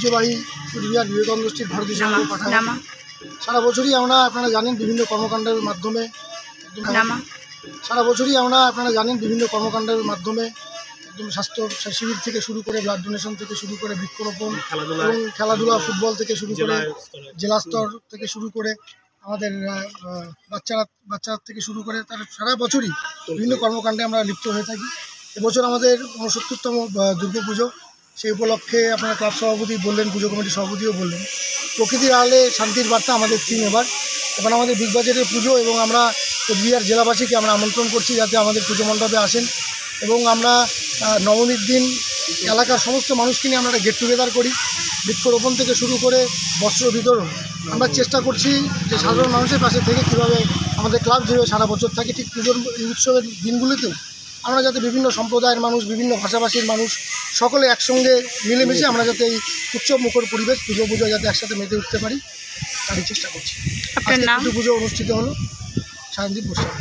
ঐতিহ্যবাহী কুচবিহার বিবেকানন্দ স্ট্রিট ভারতীয় সংঘ পাঠাগার। সারা বছরই আপনারা জানেন বিভিন্ন কর্মকাণ্ডের মাধ্যমে একদম স্বাস্থ্য শিবির থেকে শুরু করে ব্লাড ডোনেশন থেকে শুরু করে বৃক্ষরোপণ এবং খেলাধুলা, ফুটবল থেকে শুরু করে জেলা স্তর থেকে শুরু করে আমাদের বাচ্চারা থেকে শুরু করে তার সারা বছরই বিভিন্ন কর্মকাণ্ডে আমরা লিপ্ত হয়ে থাকি। এবছর আমাদের ৬৯তম দুর্গাপুজো, সেই উপলক্ষে আপনারা ক্লাব সভাপতি বললেন, পুজো কমিটির সভাপতিও বললেন, প্রকৃতির আড়ালে শান্তির বার্তা আমাদের থিম। এবার আমাদের বিগ বাজারের পুজো এবং আমরা কোচবিহার জেলাবাসীকে আমরা আমন্ত্রণ করছি যাতে আমাদের পুজো মণ্ডপে আসেন এবং আমরা নবমীর দিন এলাকার সমস্ত মানুষকে নিয়ে আমরা গেট টুগেদার করি। বৃক্ষরোপণ থেকে শুরু করে বস্ত্র বিতরণ আমরা চেষ্টা করছি যে সাধারণ মানুষের পাশে থেকে কীভাবে আমাদের ক্লাব যেভাবে সারা বছর থাকে ঠিক পুজোর উৎসবের দিনগুলিতেও আমরা যাতে বিভিন্ন সম্প্রদায়ের মানুষ, বিভিন্ন ভাষাভাষীর মানুষ সকলে একসঙ্গে মিলেমিশে আমরা যাতে এই উৎসব মুখর পরিবেশ পুজো যাতে একসাথে মেতে উঠতে পারি তারই চেষ্টা করছি। পুজো অনুষ্ঠিত হলো শান্তি প্রসাদ।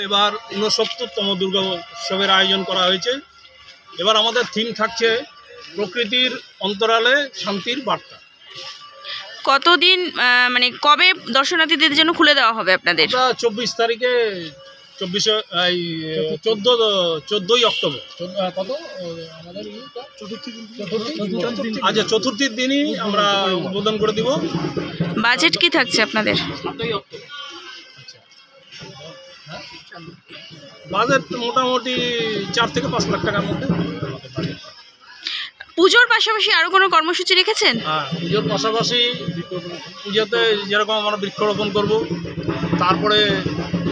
এবার ৬৯তম দুর্গা উৎসবের আয়োজন করা হয়েছে। এবার আমাদের থিম থাকছে প্রকৃতির অন্তরালে শান্তির বার্তা। কতদিন মানে কবে দর্শনার্থীদের জন্য খুলে দেওয়া হবে আপনাদের? 24 তারিখে 14ই অক্টোবর আচ্ছা চতুর্থীর দিনই আমরা উদ্বোধন করে দিব। বাজেট কি থাকছে আপনাদের? 7ই অক্টোবর। বাজেট মোটামুটি 4 থেকে 5 লাখ টাকার মধ্যে। পুজোর পাশাপাশি আরও কোনো কর্মসূচি রেখেছেন? হ্যাঁ, পুজোর পাশাপাশি পুজোতে যেরকম আমরা বৃক্ষরোপণ করব, তারপরে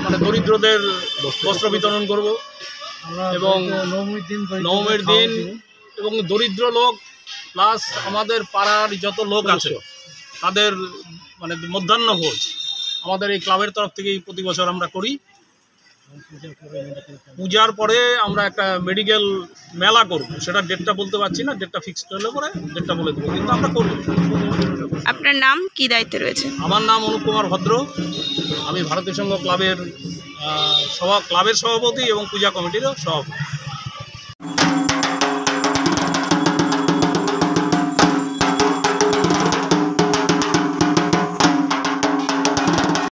মানে দরিদ্রদের বস্ত্র বিতরণ করব এবং নবমীর দিন এবং দরিদ্র লোক প্লাস আমাদের পাড়ার যত লোক আছে তাদের মানে মধ্যাহ্ন ভোজ আমাদের এই ক্লাবের তরফ থেকেই প্রতি বছর আমরা করি। পূজার পরে আমরা একটা মেডিকেল মেলা করব, সেটা ডেটটা বলতে পারছি না, ডেটটা ফিক্সড হলে পরে ডেটটা বলে দেবো, কিন্তু আমরা করব। আপনার নাম, কি দায়িত্বে রয়েছে? আমার নাম অনুপ কুমার ভদ্র, আমি ভারতীয় সংঘ ক্লাবের সভাপতি এবং পূজা কমিটিরও সভাপতি।